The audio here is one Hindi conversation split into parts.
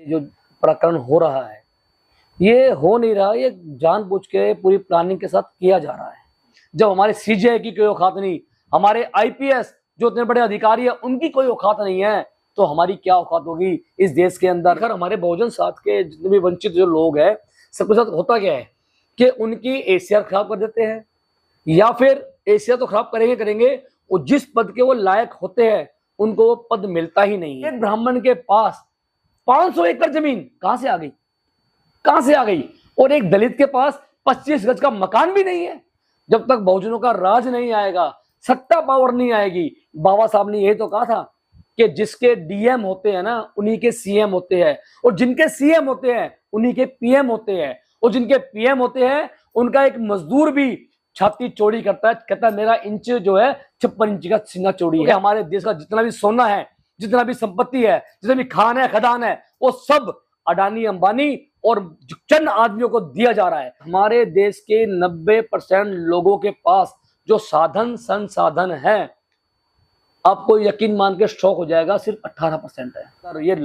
जो प्रकरण हो रहा है ये हो नहीं रहा, ये जानबूझ के पूरी प्लानिंग के साथ किया जा रहा है। जब हमारे सीजीआई की कोई औकात नहीं, हमारे आईपीएस जो इतने बड़े अधिकारी है उनकी कोई औकात नहीं है, तो हमारी क्या औकात होगी इस देश के अंदर। खैर हमारे बहुजन समाज के जितने भी वंचित जो लोग हैं सबके साथ होता क्या है कि उनकी एसीआर खराब कर देते हैं, या फिर एसीआर तो खराब करेंगे करेंगे, वो जिस पद के वो लायक होते हैं उनको वो पद मिलता ही नहीं है। एक ब्राह्मण के पास 500 एकड़ जमीन कहां से आ गई, कहां से आ गई, और एक दलित के पास 25 गज का मकान भी नहीं है। जब तक बहुजनों का राज नहीं आएगा, सत्ता पावर नहीं आएगी। बाबा साहब ने यही तो कहा था कि जिसके डीएम होते हैं ना उन्हीं के सीएम होते हैं, और जिनके सीएम होते हैं उन्हीं के पीएम होते हैं, और जिनके पीएम होते हैं उनका एक मजदूर भी छाती चौड़ी करता है, कहता है मेरा इंच जो है 56 इंच का सीना चौड़ी है। हमारे देश का जितना भी सोना है, जितना भी संपत्ति है, जितना भी खान है, खदान है, वो सब अडानी अंबानी और चंद आदमियों को दिया जा रहा है। हमारे देश के 90% लोगों के पास जो साधन संसाधन है, आपको यकीन मान के शौक हो जाएगा, सिर्फ 18% है। ये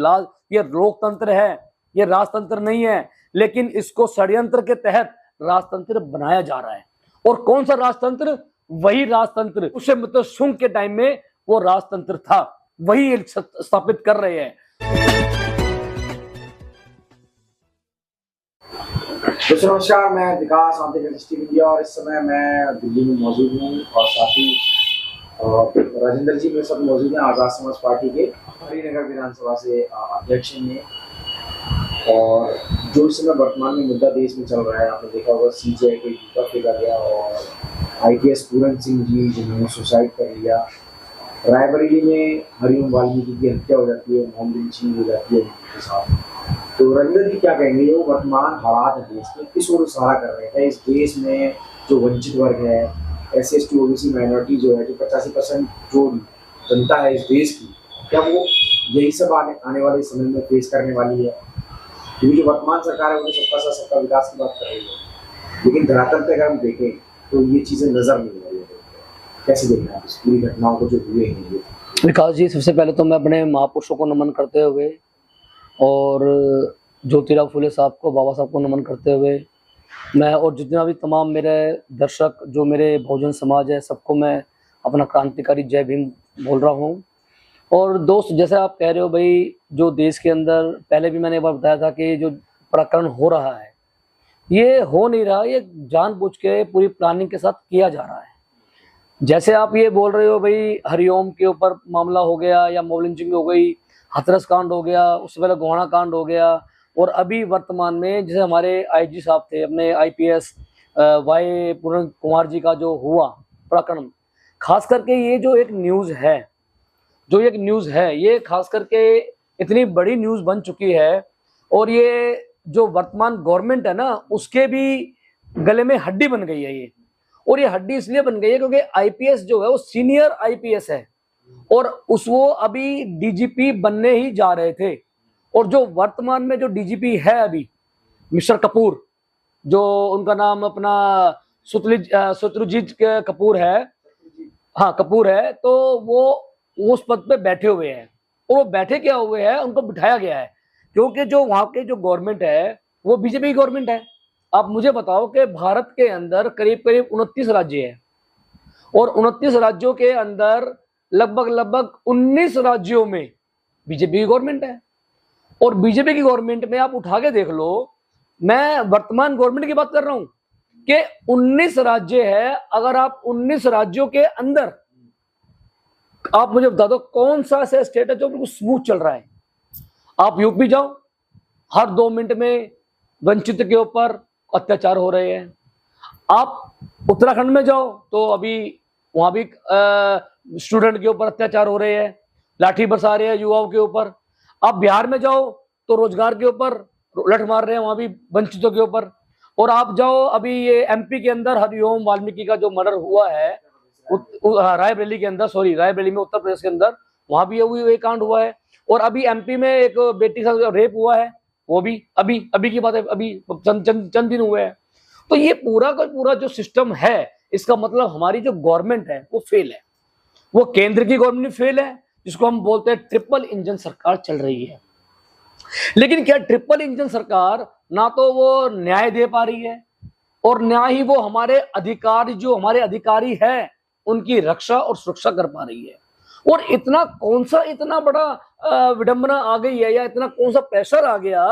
लोकतंत्र है, ये राजतंत्र नहीं है, लेकिन इसको षड्यंत्र के तहत राजतंत्र बनाया जा रहा है। और कौन सा राजतंत्र? वही राजतंत्र उसे मतलब सुंग के टाइम में वो राजतंत्र था, वही स्थापित कर रहे हैं। दोस्तों नमस्कार, मैं विकास इंडिया और इस समय मैं दिल्ली में मौजूद हूँ और साथ ही राजेंद्र जी मेरे साथ मौजूद हैं, आजाद समाज पार्टी के हरिनगर विधानसभा से अध्यक्ष हैं। और जो इस समय वर्तमान में मुद्दा देश में चल रहा है, आपने देखा होगा सीजीआई को जूता फेंका गया और आईपीएस पूरन सिंह जी जिन्होंने सुसाइड कर लिया, रायबरेली में हरिओम वाल्मीकि की हत्या हो जाती है, मोहम्मद लिंचिंग हो जाती है उनके साथ। तो रविंद्र जी क्या कहेंगे, वो वर्तमान हालात है देश के, किस ओर इशारा कर रहे हैं? इस देश में जो वंचित वर्ग है, SC/ST OBC माइनॉरिटी जो है, जो 85% जो जनता है इस देश की, क्या वो यही सब आने वाले समय में फेस करने वाली है? क्योंकि जो वर्तमान सरकार है वो सबका साथ सबका विकास की बात कर रही है, लेकिन धरातल पर अगर हम देखें तो ये चीज़ें नजर नहीं आ रही है। कैसे देखना है इस पूरी घटनाओं को जो हुए हैं? विकास जी, सबसे पहले तो मैं अपने महापुरुषों को नमन करते हुए और ज्योतिराव फुले साहब को, बाबा साहब को नमन करते हुए मैं और जितना भी तमाम मेरे दर्शक जो मेरे बहुजन समाज है सबको मैं अपना क्रांतिकारी जय भीम बोल रहा हूँ। और दोस्त, जैसे आप कह रहे हो भाई, जो देश के अंदर पहले भी मैंने एक बार बताया था कि जो प्रकरण हो रहा है ये हो नहीं रहा, ये जानबूझ के पूरी प्लानिंग के साथ किया जा रहा है। जैसे आप ये बोल रहे हो भाई, हरिओम के ऊपर मामला हो गया या मोहम्मद लिंचिंग हो गई, हाथरस कांड हो गया, उससे पहले गोहाना कांड हो गया, और अभी वर्तमान में जैसे हमारे आईजी साहब थे, अपने आईपीएस वाई पूरन कुमार जी का जो हुआ प्रकरण, खास करके ये जो एक न्यूज़ है, ये खास करके इतनी बड़ी न्यूज़ बन चुकी है, और ये जो वर्तमान गवर्नमेंट है ना उसके भी गले में हड्डी बन गई है ये। और ये हड्डी इसलिए बन गई है क्योंकि आईपीएस जो है वो सीनियर आईपीएस है, और वो अभी डीजीपी बनने ही जा रहे थे। और जो वर्तमान में जो डीजीपी है अभी मिस्टर कपूर, जो उनका नाम अपना शत्रुजीत कपूर है, हाँ कपूर है, तो वो उस पद पे बैठे हुए हैं। और वो बैठे क्या हुए हैं, उनको बिठाया गया है क्योंकि जो वहाँ के जो गवर्नमेंट है वो बीजेपी की गवर्नमेंट है। आप मुझे बताओ कि भारत के अंदर करीब करीब 29 राज्य है, और 29 राज्यों के अंदर लगभग 19 राज्यों में बीजेपी की गवर्नमेंट है। और बीजेपी की गवर्नमेंट में आप उठा के देख लो, मैं वर्तमान गवर्नमेंट की बात कर रहा हूं कि 19 राज्य है। अगर आप 19 राज्यों के अंदर आप मुझे बता दो कौन सा ऐसा स्टेट है जो बिल्कुल स्मूथ चल रहा है? आप यूपी जाओ, हर 2 मिनट में वंचित के ऊपर अत्याचार हो रहे हैं। आप उत्तराखंड में जाओ तो अभी वहां भी स्टूडेंट के ऊपर अत्याचार हो रहे हैं, लाठी बरसा रहे हैं युवाओं के ऊपर। आप बिहार में जाओ तो रोजगार के ऊपर लठ मार रहे हैं, वहां भी वंचितों के ऊपर। और आप जाओ अभी ये एमपी के अंदर हरिओम वाल्मीकि का जो मर्डर हुआ है रायबरेली के अंदर, रायबरेली में उत्तर प्रदेश के अंदर, वहां भी ये कांड हुआ है। और अभी एमपी में एक बेटी का रेप हुआ है, वो भी अभी की बात है, अभी चंद दिन हुए हैं। तो ये पूरा का पूरा जो सिस्टम है, इसका मतलब हमारी जो गवर्नमेंट है वो फेल है। वो केंद्र की गवर्नमेंट फेल है, जिसको हम बोलते हैं ट्रिपल इंजन सरकार चल रही है। लेकिन क्या ट्रिपल इंजन सरकार ना तो वो न्याय दे पा रही है और ना ही वो हमारे अधिकारी जो हमारे अधिकारी है उनकी रक्षा और सुरक्षा कर पा रही है। और इतना कौन सा इतना बड़ा विडंबना आ गई है या इतना कौन सा प्रेशर आ गया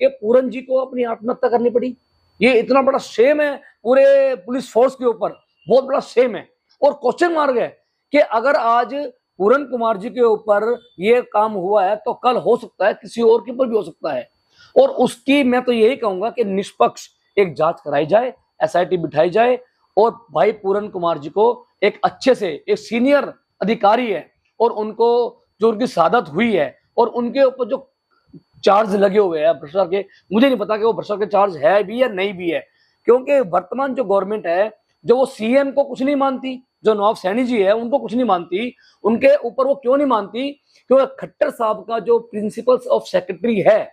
कि पूरन जी को अपनी आत्महत्या करनी पड़ी। ये इतना बड़ा शेम है पूरे पुलिस फोर्स के ऊपर, बहुत बड़ा शेम है। और क्वेश्चन मार्क है कि अगर आज पूरन कुमार जी के ऊपर ये काम हुआ है तो कल हो सकता है किसी और के ऊपर भी हो सकता है। और उसकी मैं तो यही कहूंगा कि निष्पक्ष एक जांच कराई जाए, एसआईटी बिठाई जाए और भाई पूरन कुमार जी को एक अच्छे से, एक सीनियर अधिकारी है और उनको जो उनकी शहादत हुई है और उनके ऊपर जो चार्ज लगे हुए हैं भ्रष्टाचार के, मुझे नहीं पता कि वो भ्रष्टाचार के चार्ज है भी या नहीं भी है, क्योंकि वर्तमान जो गवर्नमेंट है जो वो सीएम को कुछ नहीं मानती, जो नवाब सैनी जी है उनको कुछ नहीं मानती, उनके ऊपर वो क्यों नहीं मानती, क्योंकि खट्टर साहब का जो प्रिंसिपल्स ऑफ सेक्रेटरी है,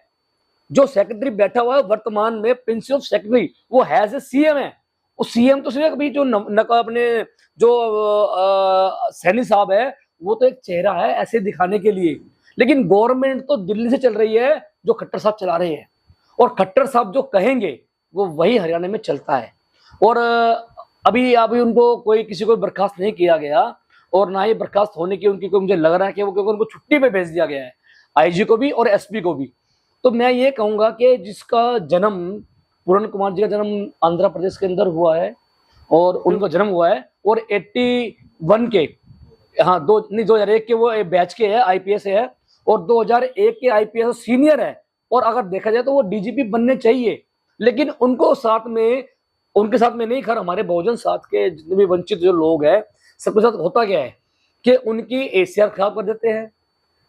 जो सेक्रेटरी बैठा हुआ है वर्तमान में प्रिंसिपल ऑफ सेक्रेटरी, वो हैज ए सीएम है। उस सीएम तो सिर्फ अभी जो अपने जो सैनी साहब है वो तो एक चेहरा है ऐसे दिखाने के लिए, लेकिन गवर्नमेंट तो दिल्ली से चल रही है जो खट्टर साहब चला रहे हैं और खट्टर साहब जो कहेंगे वो वही हरियाणा में चलता है। और अभी अभी उनको कोई किसी को बर्खास्त नहीं किया गया और ना ही बर्खास्त होने की उनकी कोई, मुझे लग रहा है कि वो क्योंकि उनको छुट्टी पे भेज दिया गया है, आईजी को भी और एसपी को भी। तो मैं ये कहूंगा कि जिसका जन्म पूरन कुमार जी का जन्म आंध्र प्रदेश के अंदर हुआ है और उनका जन्म हुआ है और 81 के, हाँ 2001 के वो बैच के है, आईपीएस है और 2001 के आईपीएस सीनियर है और अगर देखा जाए तो वो डीजीपी बनने चाहिए, लेकिन उनको साथ में, उनके साथ में नहीं, खैर हमारे बहुजन साथ के जितने भी वंचित जो लोग हैं सबके साथ होता क्या है कि उनकी एसीआर खराब कर देते हैं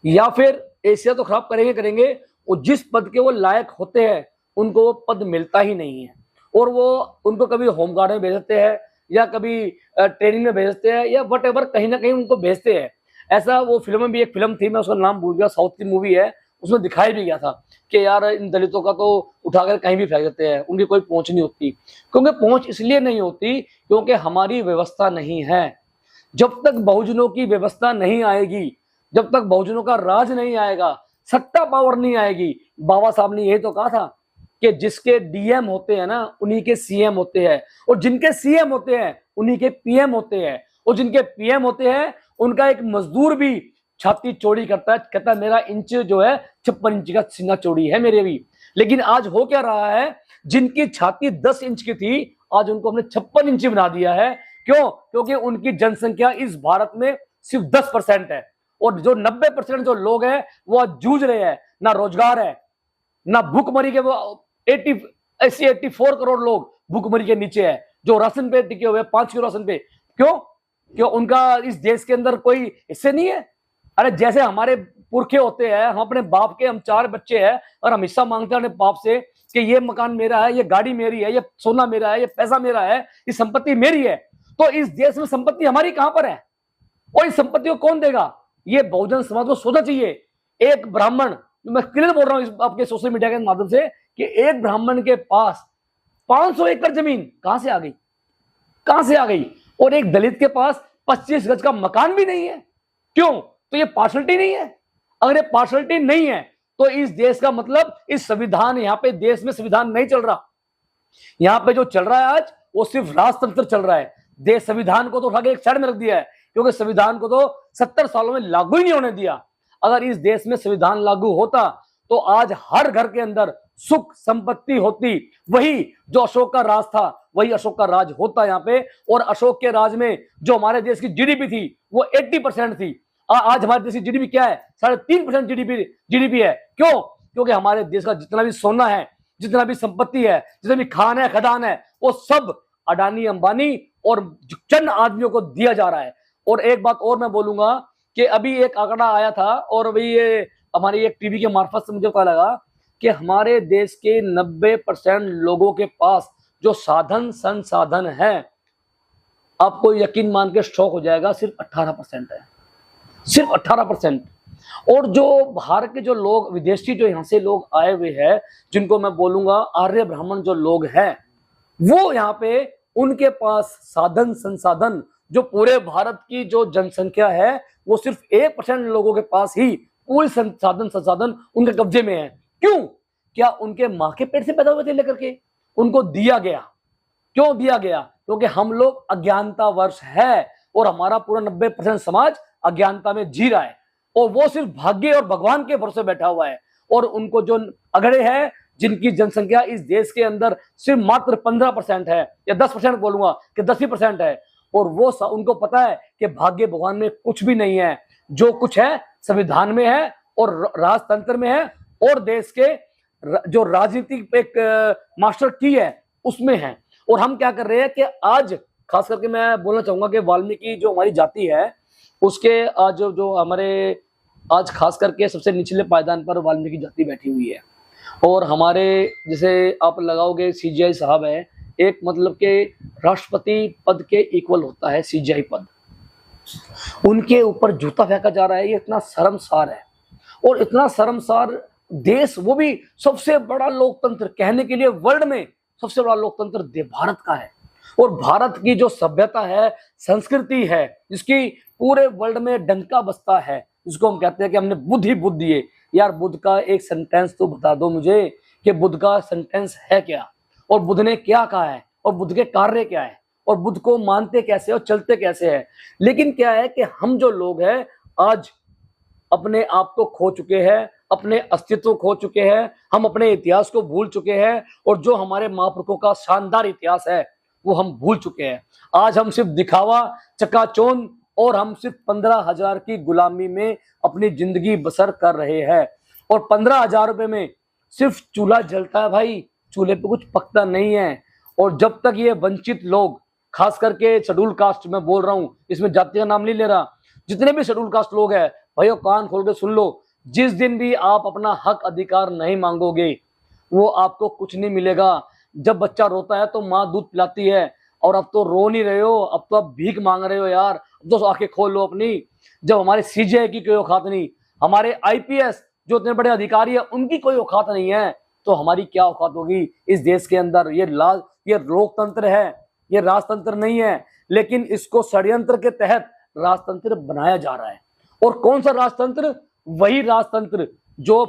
या फिर एसीआर तो खराब करेंगे और जिस पद के वो लायक होते हैं उनको वो पद मिलता ही नहीं है और वो उनको कभी होमगार्ड में भेज देते हैं या कभी ट्रेनिंग में भेजते हैं या वट एवर, कहीं ना कहीं उनको भेजते हैं। ऐसा वो फिल्म में भी एक फिल्म थी, मैं उसका नाम भूल गया, साउथ की मूवी है, उसमें दिखाया भी गया था कि यार इन दलितों का तो उठाकर कहीं भी फेंक देते हैं, उनकी कोई पहुंच नहीं होती। क्योंकि पहुंच इसलिए नहीं होती क्योंकि हमारी व्यवस्था नहीं है। जब तक बहुजनों की व्यवस्था नहीं आएगी, जब तक बहुजनों का राज नहीं आएगा, सत्ता पावर नहीं आएगी, बाबा साहब ने यही तो कहा था कि जिसके डीएम होते हैं ना उन्हीं के सीएम होते हैं और जिनके सीएम होते हैं उन्हीं के पीएम होते हैं और जिनके पीएम होते हैं उनका एक मजदूर भी छाती चौड़ी करता है, कहता है मेरा इंच जो है 56 इंच का सीना चौड़ी है मेरे भी। लेकिन आज हो क्या रहा है, जिनकी छाती 10 इंच की थी आज उनको हमने 56 इंच बना दिया है। क्यों? क्योंकि उनकी जनसंख्या इस भारत में सिर्फ 10% है और जो 90% जो लोग हैं वो आज जूझ रहे हैं, ना रोजगार है ना भूखमरी के, वो 84 करोड़ लोग भूखमरी के नीचे है जो राशन पे टिके हुए 5 किलो राशन पे। क्यों? क्यों उनका इस देश के अंदर कोई हिस्से नहीं है। अरे जैसे हमारे पुरखे होते हैं, हम अपने बाप के, हम 4 बच्चे हैं और हम हिस्सा मांगते हैं अपने बाप से कि ये मकान मेरा है, ये गाड़ी मेरी है, ये सोना मेरा है, ये पैसा मेरा है, ये संपत्ति मेरी है। तो इस देश में संपत्ति हमारी कहां पर है और इस संपत्ति को कौन देगा? ये बहुजन समाज को सोचना चाहिए। एक ब्राह्मण, मैं क्लियर बोल रहा हूं आपके सोशल मीडिया के माध्यम से, कि एक ब्राह्मण के पास 500 एकड़ जमीन कहां से आ गई, कहां से आ गई, और एक दलित के पास 25 गज का मकान भी नहीं है। क्यों? तो ये पार्शलिटी नहीं है। अगर ये पार्शलिटी नहीं है तो इस देश का मतलब इस संविधान, यहाँ पे देश में संविधान नहीं चल रहा। यहाँ पे जो चल रहा है आज वो सिर्फ राजतंत्र चल रहा है। देश संविधान को तो उठा के एक साइड में रख दिया है क्योंकि संविधान को तो 70 सालों में लागू ही नहीं होने दिया। अगर इस देश में संविधान लागू होता तो आज हर घर के अंदर सुख संपत्ति होती। वही जो अशोक का राज था वही अशोक का राज होता यहाँ पे। और अशोक के राज में जो हमारे देश की जीडीपी थी वो 80% थी। आज हमारे देश की जीडीपी क्या है? 3.5% जीडीपी है। क्यों? क्योंकि हमारे देश का जितना भी सोना है, जितना भी संपत्ति है, जितना भी खान है, खदान है, वो सब अडानी अंबानी और चंद आदमियों को दिया जा रहा है। और एक बात और मैं बोलूंगा कि अभी एक आंकड़ा आया था और अभी ये हमारी एक टीवी के मार्फत से मुझे पता लगा कि हमारे देश के 90% लोगों के पास जो साधन संसाधन है, आपको यकीन मान के शौक हो जाएगा, सिर्फ 18% है, सिर्फ 18%। और जो बाहर के जो लोग, विदेशी जो यहाँ से लोग आए हुए हैं, जिनको मैं बोलूंगा आर्य ब्राह्मण जो लोग हैं, वो यहाँ पे उनके पास साधन संसाधन, जो पूरे भारत की जो जनसंख्या है वो सिर्फ 1% लोगों के पास ही पूरी साधन संसाधन उनके कब्जे में है। क्यों? क्या उनके माँ के पेट से पैदा हुए थे लेकर के? उनको दिया गया। क्यों दिया गया? क्योंकि हम लोग अज्ञानता वर्ष है और हमारा पूरा 90% समाज अज्ञानता में जी रहा है और वो सिर्फ भाग्य और भगवान के भरोसे बैठा हुआ है। और उनको जो अगड़े हैं, जिनकी जनसंख्या इस देश के अंदर सिर्फ मात्र 15% है या 10% बोलूंगा कि 10% है, और वो उनको पता है कि भाग्य भगवान में कुछ भी नहीं है, जो कुछ है संविधान में है और राजतंत्र में है और देश के जो राजनीतिक एक मास्टर की है उसमें है। और हम क्या कर रहे हैं कि आज खास करके मैं बोलना चाहूंगा कि वाल्मीकि जो हमारी जाति है उसके आज जो हमारे आज खास करके सबसे निचले पायदान पर वाल्मीकि जाति बैठी हुई है। और हमारे जैसे आप लगाओगे सीजीआई साहब है, एक मतलब के राष्ट्रपति पद के इक्वल होता है सीजीआई पद, उनके ऊपर जूता फेंका जा रहा है। ये इतना शर्मसार है और इतना शर्मसार देश, वो भी सबसे बड़ा लोकतंत्र कहने के लिए वर्ल्ड में सबसे बड़ा लोकतंत्र भारत का है। और भारत की जो सभ्यता है, संस्कृति है, जिसकी पूरे वर्ल्ड में डंका बजता है, जिसको हम कहते हैं कि हमने बुद्ध ही बुद्ध दिए। यार बुद्ध का एक सेंटेंस तो बता दो मुझे कि बुद्ध का सेंटेंस है क्या और बुद्ध ने क्या कहा है और बुद्ध के कार्य क्या है और बुद्ध को मानते कैसे और चलते कैसे है। लेकिन क्या है कि हम जो लोग हैं आज अपने आप को खो चुके हैं, अपने अस्तित्व खो चुके हैं, हम अपने इतिहास को भूल चुके हैं और जो हमारे महापुरुषों का शानदार इतिहास है वो हम भूल चुके हैं। आज हम सिर्फ दिखावा, चकाचौंध और हम सिर्फ 15,000 की गुलामी में अपनी जिंदगी बसर कर रहे हैं। और 15,000 रुपए में सिर्फ चूल्हा जलता है भाई, चूल्हे पे कुछ पकता नहीं है। और जब तक ये वंचित लोग, खास करके शेड्यूल कास्ट में बोल रहा हूं, इसमें जाति का नाम नहीं ले रहा, जितने भी शेड्यूल कास्ट लोग हैं भाइयों कान खोल के सुन लो, जिस दिन भी आप अपना हक अधिकार नहीं मांगोगे वो आपको कुछ नहीं मिलेगा। जब बच्चा रोता है तो माँ दूध पिलाती है, और अब तो रो नहीं रहे हो, अब तो आप भीख मांग रहे हो। यार अब तो आंखें खोल लो अपनी। जब हमारे सीजीआई की कोई औकात नहीं, हमारे आईपीएस जो इतने बड़े अधिकारी है उनकी कोई औकात नहीं है, तो हमारी क्या औकात होगी इस देश के अंदर। ये लोकतंत्र है, ये राजतंत्र नहीं है, लेकिन इसको षड्यंत्र के तहत राजतंत्र बनाया जा रहा है। और कौन सा राजतंत्र? वही राजतंत्र जो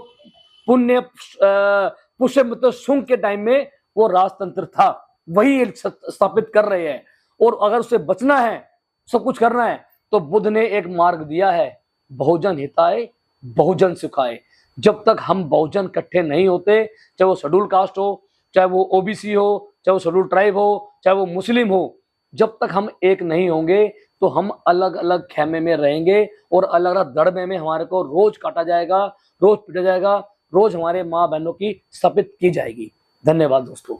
पुष्यमित्र शुंग के टाइम में वो राजतंत्र था, वही स्थापित कर रहे हैं। और अगर उसे बचना है, सब कुछ करना है, तो बुद्ध ने एक मार्ग दिया है, बहुजन हिताय बहुजन सुखाय। जब तक हम बहुजन इकट्ठे नहीं होते, चाहे वो शेड्यूल कास्ट हो, चाहे वो ओबीसी हो, चाहे वो शेड्यूल ट्राइब हो, चाहे वो मुस्लिम हो, जब तक हम एक नहीं होंगे तो हम अलग अलग खेमे में रहेंगे और अलग अलग दड़बे में हमारे को रोज काटा जाएगा, रोज पीटा जाएगा, रोज हमारे माँ बहनों की स्थापित की जाएगी। धन्यवाद दोस्तों।